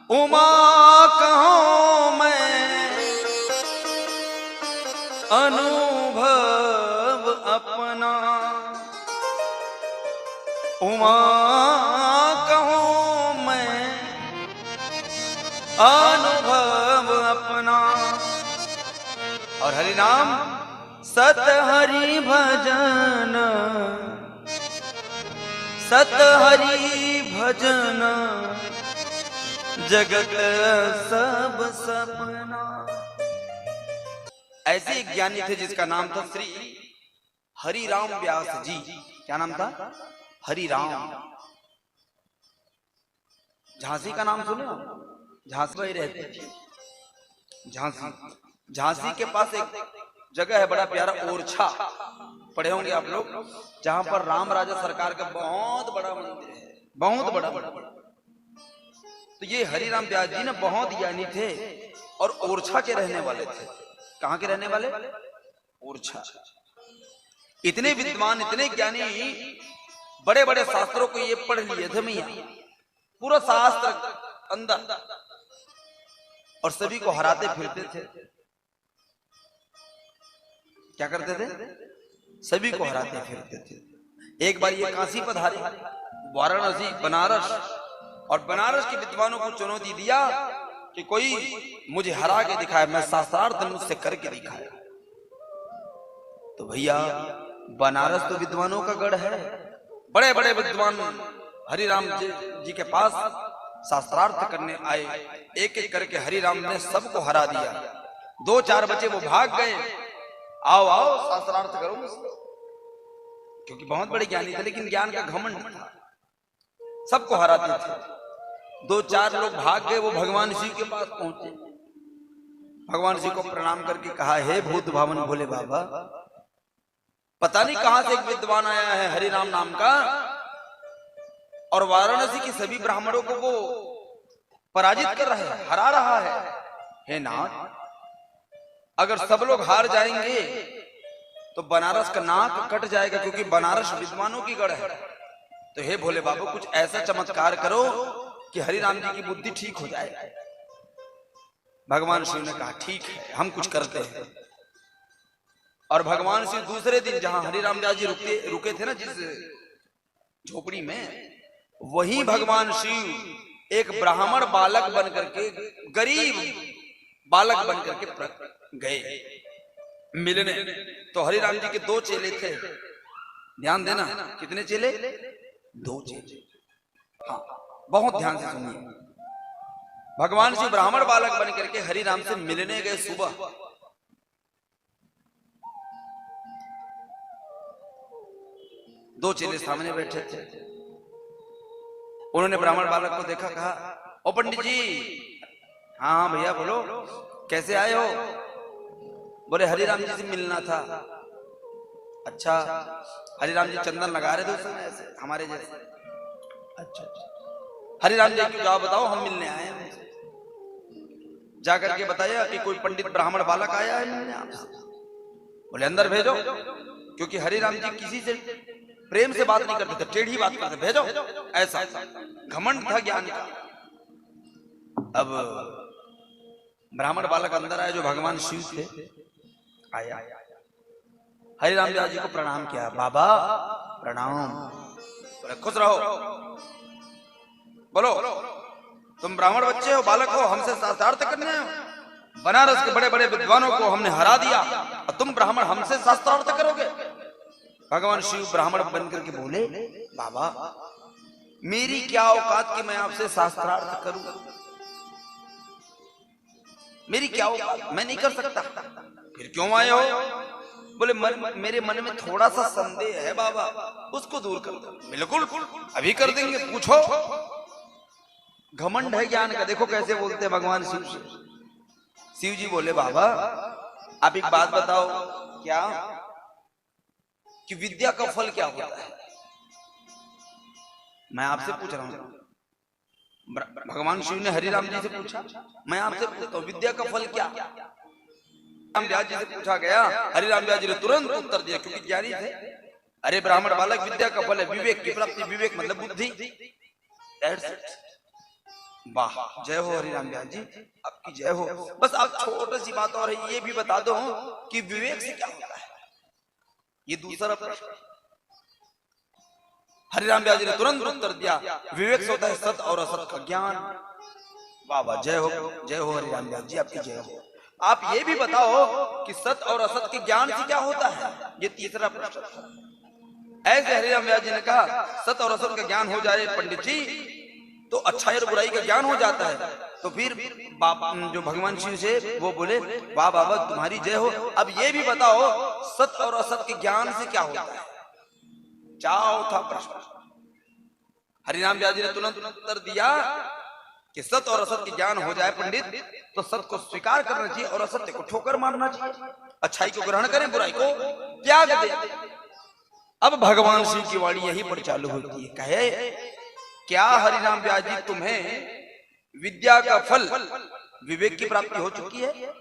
उमा कहूं मैं अनुभव अपना, उमा कहूं मैं अनुभव अपना। और हरि नाम सत हरि भजन, सत हरि भजन जगत सब सपना। ऐसे एक ज्ञानी थे जिसका नाम था श्री हरिराम व्यास जी। क्या नाम था? हरिराम। झांसी का नाम सुने? झांसी में रहते थे। झांसी, झांसी के पास एक जगह है बड़ा प्यारा ओरछा, पढ़े होंगे आप लोग, जहां पर राम राजा सरकार का बहुत बड़ा मंदिर है, बहुत बड़ा। तो ये हरिराम व्यास जी ना बहुत ज्ञानी थे और ओरछा के रहने वाले थे। कहां के रहने वाले? ओरछा। इतने विद्वान, इतने ज्ञानी, बड़े बड़े शास्त्रों को ये पढ़ लिए थे मियां, पूरा शास्त्र अंदर, और सभी को हराते फिरते थे। क्या करते थे? सभी को हराते फिरते थे। एक बार ये काशी पधारे, वाराणसी, बनारस, और बनारस के विद्वानों को चुनौती दिया कि कोई मुझे हरा के दिखाए, मैं शास्त्रार्थ मुझसे करके दिखाए। तो भैया बनारस तो विद्वानों का गढ़ है, बड़े बड़े विद्वान हरिराम जी के पास शास्त्रार्थ करने आए। एक एक करके हरिराम ने सबको हरा दिया। 2-4 बचे वो भाग गए, आओ आओ शास्त्रार्थ करो, क्योंकि बहुत बड़े ज्ञानी थे लेकिन ज्ञान का घमंड था, सबको हराते थे। 2-4 लोग भाग गए, वो भगवान शिव के पास पहुंचे। भगवान शिव को प्रणाम करके कहा, हे भूत भावन भोले बाबा, पता नहीं कहां से एक विद्वान आया है हरिराम नाम का, और वाराणसी के सभी ब्राह्मणों को वो पराजित कर रहा है, हरा रहा है। हे नाथ, अगर सब लोग हार जाएंगे तो बनारस का नाक कट जाएगा, क्योंकि बनारस विद्वानों की गढ़ है। तो हे भोले बाबा, कुछ ऐसा चमत्कार करो कि हरिराम जी की बुद्धि ठीक हो जाए। भगवान शिव ने कहा, ठीक है, हम कुछ करते हैं। और भगवान शिव दूसरे दिन जहां हरिराम जी रुके थे ना, जिस झोपड़ी में, वहीं भगवान शिव एक ब्राह्मण बालक बन करके, गरीब बालक बन करके गए मिलने। तो हरिराम जी के 2 चेले थे, ध्यान देना, कितने चेले? 2 चेले। हाँ, बहुत ध्यान से सुनिए। भगवान शिव ब्राह्मण बालक बन करके हरिराम से मिलने गए सुबह। दो चेले सामने बैठे थे। उन्होंने ब्राह्मण बालक को देखा, कहा, ओ पंडित जी। हाँ भैया बोलो, कैसे आए हो? बोले हरिराम जी से मिलना था। अच्छा, हरिराम जी चंदन लगा रहे थे उस समय ऐसे हमारे जैसे। अच्छा, हरिराम जी की जवाब बताओ, हम मिलने आए हैं। जाकर के बताया कि कोई पंडित ब्राह्मण बालक आया है मिलने आपसे। बोले अंदर भेजो, क्योंकि हरिराम जी किसी से प्रेम से बात नहीं करते थे, टेढ़ी बात करते, भेजो। ऐसा घमंड था ज्ञान का। अब ब्राह्मण बालक अंदर आया जो भगवान शिव थे। आया, हरिराम जी को प्रणाम किया, बाबा प्रणाम। बोले खुश रहो, बोलो तुम ब्राह्मण बच्चे हो, बालक हो, हमसे शास्त्रार्थ करने हो। बनारस के बड़े बड़े विद्वानों को हमने हरा दिया और तुम ब्राह्मण हमसे शास्त्रार्थ करोगे? भगवान शिव ब्राह्मण बनकर के बोले, बाबा मेरी क्या औकात कि मैं आपसे शास्त्रार्थ करूं? मेरी क्या औकात, मैं नहीं कर सकता। फिर क्यों आए हो? बोले मेरे मन में थोड़ा सा संदेह है बाबा, उसको दूर कर दो। बिल्कुल अभी कर देंगे, पूछो। घमंड है ज्ञान का, देखो कैसे बोलते हैं भगवान शिव से। शिव जी बोले, बाबा आप एक बात बताओ, क्या कि विद्या का फल क्या होता है? मैं आपसे पूछ रहा हूं। भगवान शिव ने हरिराम जी से पूछा, मैं आपसे पूछता हूं विद्या का फल क्या? हरिराम व्यास जी से पूछा गया, हरिराम व्यास जी ने तुरंत उत्तर दिया, क्योंकि ज्ञानी थे। अरे ब्राह्मण बालक, विद्या का फल है विवेक की प्राप्ति। विवेक मतलब बुद्धि। वाह, जय हो हरिराम व्यास जी, आपकी जय हो। बस आप छोटी सी बात और है, ये भी बता दो कि विवेक से क्या होता है, ये दूसरा प्रश्न। हरिराम व्यास जी ने तुरंत उत्तर दिया, विवेक से होता है सत और असत का ज्ञान। वाह वाह, जय हो हरिराम व्यास जी, आपकी जय हो। आप ये भी बताओ कि सत और असत के ज्ञान से क्या होता है, ये तीसरा प्रश्न था। ऐसे हरिराम व्यास जी ने कहा, सत और असत का ज्ञान हो जाए पंडित जी तो अच्छाई और बुराई का ज्ञान हो जाता है। तो फिर जो भगवान शिव से वो बोले, वाह बाबा तुम्हारी जय हो। अब ये भी बताओ सत और असत के ज्ञान से क्या होता है, चौथा प्रश्न। हरिराम व्यास जी ने तुरंत उत्तर दिया कि सत और असत के ज्ञान हो जाए पंडित तो सत को स्वीकार करना चाहिए और असत्य को ठोकर मारना चाहिए, अच्छाई को ग्रहण करें, बुराई को त्याग दें। अब भगवान शिव की वाणी यही पर चालू होती है, कहे क्या हरिराम व्यास जी तुम्हें विद्या का फल विवेक की प्राप्ति हो चुकी है,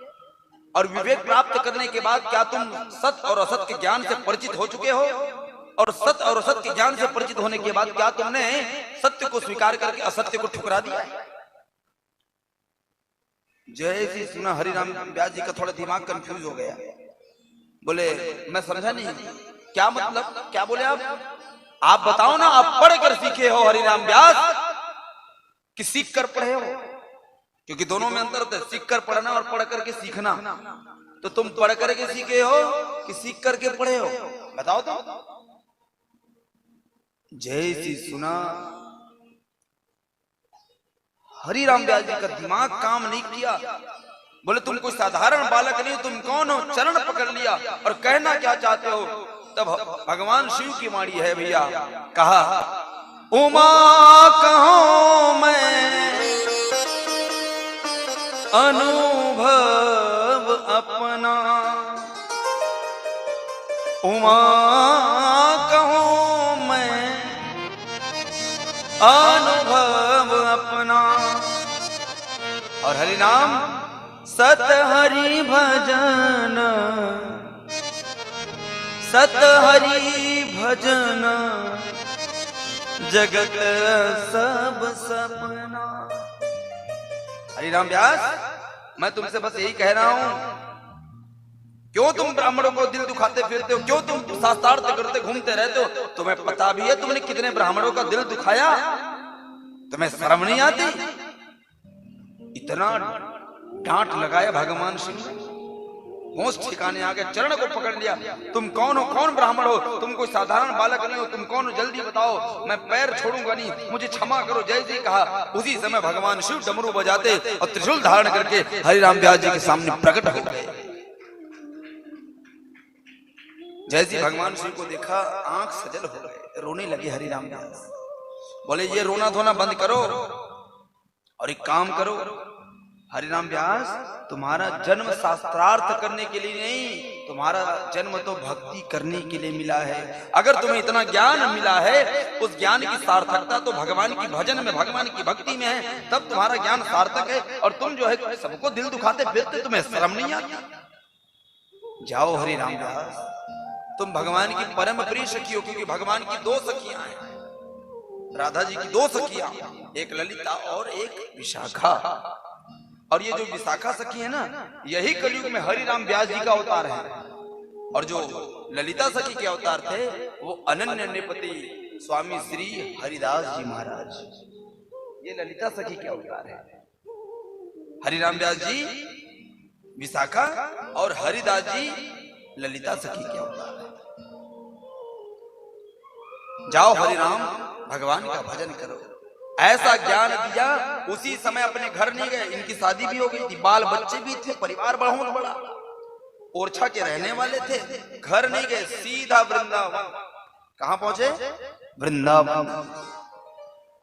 और विवेक प्राप्त करने के बाद क्या तुम सत और असत के ज्ञान से परिचित हो चुके हो, और सत्य और असत्य के ज्ञान से परिचित होने के बाद क्या तुमने सत्य को स्वीकार करके असत्य को ठुकरा दिया? जैसे सुना हरिराम व्यास जी का थोड़ा दिमाग कंफ्यूज हो गया, बोले मैं समझा नहीं, क्या मतलब, क्या बोले आप बताओ ना, आप पढ़ कर सीखे हो हरिराम व्यास कि सीख कर पढ़े हो? क्योंकि दोनों में अंतर होता है, सीख कर पढ़ना और पढ़ करके सीखना। तो तुम पढ़ करके सीखे हो कि सीख करके पढ़े हो, बताओ तो। जैसी सुना हरिराम व्यास जी का दिमाग काम नहीं किया, बोले तुम कोई साधारण बालक नहीं, तुम कौन हो? चरण पकड़ लिया और कहना क्या चाहते हो? तब भगवान शिव की वाणी है भैया, कहा उमा कहूं मैं अनुभव अपना, उमा कहूं मैं अनुभव अपना। और हरि नाम सत हरि भजन, सत हरि भजन जगत सब सपना। हरिराम व्यास मैं तुमसे बस यही कह रहा हूं, क्यों तुम ब्राह्मणों को दिल दुखाते फिरते हो, क्यों तुम शास्त्रार्थ करते घूमते रहते हो? तुम्हें पता भी है तुमने कितने ब्राह्मणों का दिल दुखाया? तुम्हें शर्म नहीं आती? इतना डांट लगाया भगवान शिव ने, होश ठिकाने आ गए, चरण को पकड़ लिया। तुम कौन हो? कौन ब्राह्मण हो? तुम कोई साधारण बालक नहीं हो, तुम कौन हो? जल्दी बताओ, मैं पैर छोड़ूंगा नहीं, मुझे क्षमा करो। जैसे कहा उसी समय भगवान शिव डमरू बजाते और त्रिशूल धारण करके हरिराम व्यास जी के सामने प्रकट हो गए। जैसे भगवान शिव को देखा आंख सजल हो गए, रोने लगे हरिराम व्यास। बोले ये रोना धोना बंद करो और एक काम करो, हरिराम व्यास तुम्हारा जन्म शास्त्रार्थ करने के लिए नहीं, तुम्हारा जन्म तो भक्ति करने के लिए मिला है। अगर तुम्हें इतना ज्ञान मिला है, उस ज्ञान की सार्थकता तो भगवान की भजन में, भगवान की भक्ति में है, तब तुम्हारा ज्ञान सार्थक है। और तुम जो है सबको दिल दुखाते फिरते, तुम्हें शर्म नहीं आती? जाओ हरिराम व्यास, तुम भगवान की परम प्रिय सखी हो, क्योंकि भगवान की दो सखियां हैं, राधा जी की दो सखियां, एक ललिता और एक विशाखा। और ये जो विशाखा सखी है ना, यही कलयुग में हरिराम व्यास जी का अवतार है। और जो ललिता सखी के अवतार थे वो अनन्य नेपति स्वामी श्री हरिदास जी महाराज, ये ललिता सखी के अवतार है। हरिराम व्यास जी विशाखा और हरिदास जी ललिता सखी के अवतार है। जाओ हरिराम भगवान का भजन करो। ऐसा ज्ञान दिया, उसी समय अपने घर नहीं गए, इनकी शादी भी हो गई थी, बाल बच्चे भी थे, परिवार बहुत बड़ा, ओरछा के रहने वाले थे, घर नहीं गए, सीधा वृंदावन। कहां पहुंचे? वृंदावन।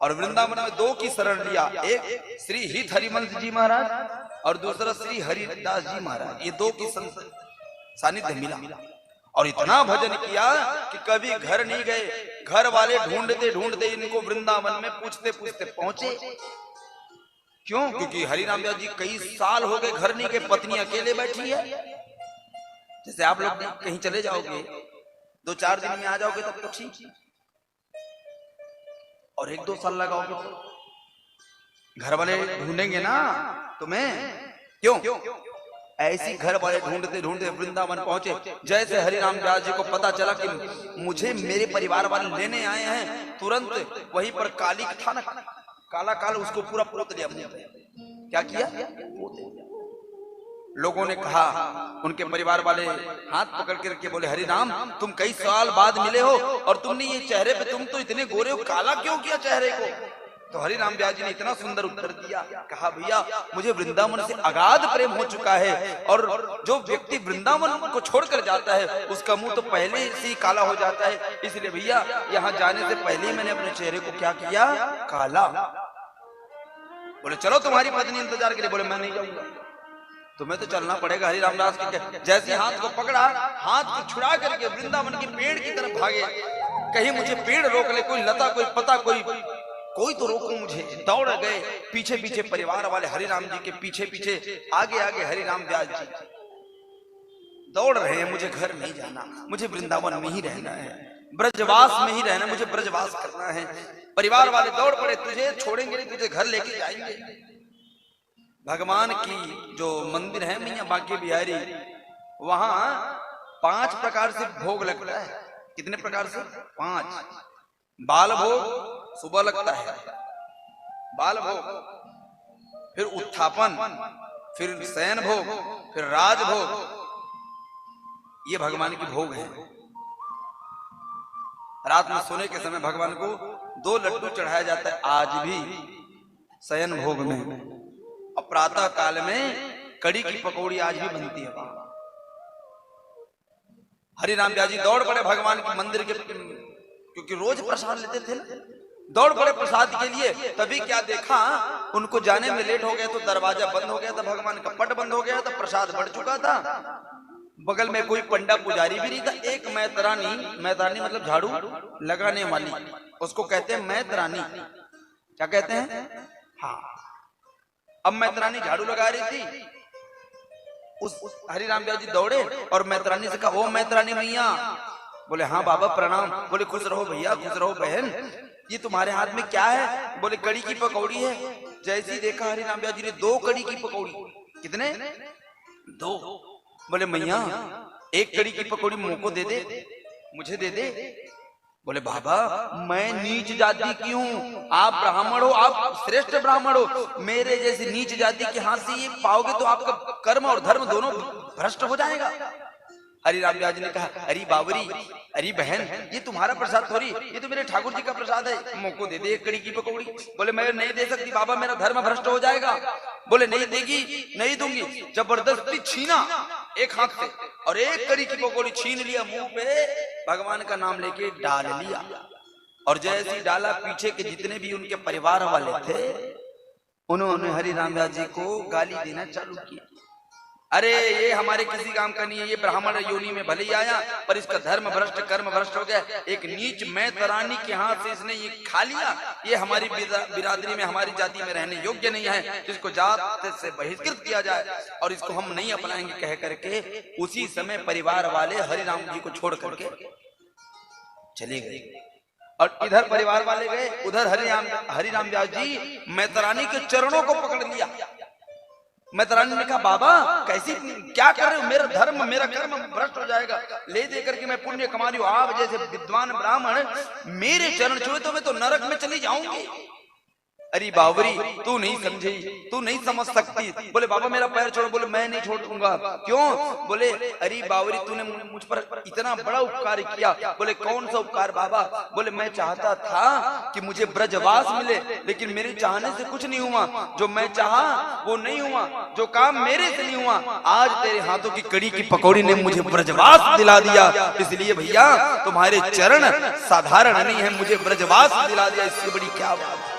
और वृंदावन में दो की शरण लिया, एक श्री हित हरिवंश जी महाराज और दूसरा श्री हरिदास जी महाराज, ये दो की सानिध्य मिला। और इतना भजन किया कि कभी घर नहीं गए, घर वाले ढूंढते ढूंढते इनको वृंदावन में पूछते पूछते पहुंचे। क्यों? क्योंकि हरिराम व्यास जी कई साल हो गए घर नहीं गए, पत्नी अकेले बैठी है। जैसे आप लोग कहीं चले जाओगे, 2-4 दिन में आ जाओगे तब तो ठीक, और 1-2 साल लगाओगे घर वाले ढूंढेंगे ना तुम्हें, क्यों? ऐसी घर वाले ढूंढते ढूंढते वृंदावन पहुंचे। जैसे हरिराम व्यास जी को पता चला कि मुझे मेरे परिवार वाले लेने आए हैं, तुरंत वहीं पर काली था ना, काला काल, उसको पूरा पोत लिया। क्या किया? लोगों ने कहा, उनके परिवार वाले हाथ पकड़ के रखे, बोले हरिराम तुम कई साल बाद मिले हो और तुमने ये चेहरे पे, तुम तो इतने गोरे हो, काला क्यों किया चेहरे को? तो हरिराम व्यास जी ने इतना सुंदर उत्तर दिया, कहा भैया मुझे वृंदावन से अगाध प्रेम हो चुका है, और जो व्यक्ति वृंदावन को छोड़कर जाता है उसका मुंह तो पहले से ही काला हो जाता है, इसलिए भैया यहाँ जाने से पहले ही मैंने अपने चेहरे को क्या किया? काला। बोले चलो तुम्हारी पत्नी इंतजार के लिए। बोले मैं नहीं जाऊंगा, तुम्हें तो चलना पड़ेगा। हरिराम दास के जैसे हाथ को पकड़ा, हाथ को छुड़ा करके वृंदावन के पेड़ की तरफ भागे। कहीं मुझे पेड़ रोक ले, कोई लता, कोई पता, कोई तो रोको मुझे। दौड़ गए, पीछे पीछे परिवार वाले हरिराम जी के पीछे पीछे, आगे आगे हरिराम व्यास जी दौड़ रहे हैं। मुझे घर नहीं जाना, मुझे वृंदावन में ही रहना है, ब्रजवास में ही रहना, मुझे ब्रजवास करना है। परिवार वाले दौड़ पड़े, तुझे छोड़ेंगे नहीं, तुझे घर लेके जाएंगे। भगवान की जो मंदिर है मैया बांके बिहारी, वहां 5 प्रकार से भोग लगता है। कितने प्रकार से? 5। बाल भोग सुबह लगता है, बाल भोग, फिर उत्थापन, फिर शयन भोग, फिर राज भोग। ये भगवान की भोग है। रात में सोने के समय भगवान को 2 लड्डू चढ़ाया जाता है, आज भी शयन भोग में। और प्रातः काल में कड़ी की पकौड़ी आज भी बनती है। हरिराम व्यास जी दौड़ पड़े भगवान के मंदिर के, क्योंकि रोज प्रसाद लेते थे ना, दौड़ पड़े प्रसाद के लिए। तभी क्या देखा, उनको जाने में लेट हो गया तो दरवाजा बंद हो गया था, भगवान का पट बंद हो गया था, प्रसाद बढ़ चुका था। बगल में कोई पंडा पुजारी भी नहीं था। एक मैतरानी, मैतरानी मतलब झाड़ू लगाने वाली, उसको कहते हैं मैतरानी। क्या कहते हैं? हाँ। अब मैतरानी झाड़ू लगा रही थी, उस हरिराम व्यास जी दौड़े और मैतरानी से कहा, ओ मैतरानी मैया। बोले हाँ बाबा प्रणाम। बोले खुश रहो भैया, खुश रहो बहन। ये तुम्हारे हाथ में क्या है? बोले कड़ी की पकौड़ी है। जैसे ही देखा हरिराम व्यास जी ने 2 कड़ी की पकौड़ी। कितने? 2। बोले मैया 1 कड़ी की पकौड़ी मुंह को दे दे, मुझे दे दे। बोले बाबा मैं नीच जाति की हूँ, आप ब्राह्मण हो, आप श्रेष्ठ ब्राह्मण हो, मेरे जैसे नीच जाति के हाथ से ये पाओगे तो आपका कर्म और धर्म दोनों भ्रष्ट हो जाएगा। हरिराम व्यास जी ने कहा, अरे बावरी, अरे बहन, ये तुम्हारा प्रसाद थोड़ी, ये तो मेरे ठाकुर जी का प्रसाद है, मुंह को दे दे 1 कड़ी की पकौड़ी। बोले मैं नहीं दे सकती बाबा, मेरा धर्म भ्रष्ट हो जाएगा। बोले नहीं देगी, नहीं दूंगी। जबरदस्ती छीना एक हाथ से और 1 कड़ी की पकौड़ी छीन लिया, मुंह पे भगवान का नाम लेके डाल लिया। और जैसे डाला, पीछे के जितने भी उनके परिवार वाले थे उन्होंने हरिराम व्यास जी को गाली देना चालू किया। अरे ये हमारे किसी काम का नहीं है, ये ब्राह्मण योनि में भले ही आया पर इसका धर्म भ्रष्ट, कर्म भ्रष्ट हो गया। एक नीच मैतरानी के हाथ से इसने ये खा लिया, ये हमारी बिरादरी में, हमारी जाति में रहने योग्य नहीं है, इसको जात से बहिष्कृत किया जाए और इसको हम नहीं अपनाएंगे कह करके उसी समय परिवार वाले हरिराम जी को छोड़ करके चले गए। और इधर परिवार वाले गए, उधर हरिराम व्यास जी मैतरानी के चरणों को पकड़ लिया। मैतरानी ने कहा बाबा कैसी, क्या कर रहे हो? मेरा धर्म, मेरा कर्म भ्रष्ट हो जाएगा, ले दे करके मैं पुण्य कमा रही हूँ। आप जैसे विद्वान ब्राह्मण मेरे चरण छुए तो मैं तो नरक में चली जाऊंगी। अरे बावरी तू नहीं समझी, तू नहीं समझ सकती। बोले बाबा मेरा पैर छोड़ो। बोले मैं नहीं छोड़ूंगा। क्यों? बोले अरे बावरी तूने मुझ पर इतना बड़ा उपकार किया। बोले कौन सा उपकार बाबा? बोले मैं चाहता था कि मुझे ब्रजवास मिले, लेकिन मेरे चाहने से कुछ नहीं हुआ, जो मैं चाहा वो नहीं हुआ, जो काम मेरे से नहीं हुआ, आज तेरे हाथों की कड़ी की पकौड़ी ने मुझे ब्रजवास दिला दिया। इसलिए भैया तुम्हारे चरण साधारण नहीं है, मुझे ब्रजवास दिला दिया, इससे बड़ी क्या बात।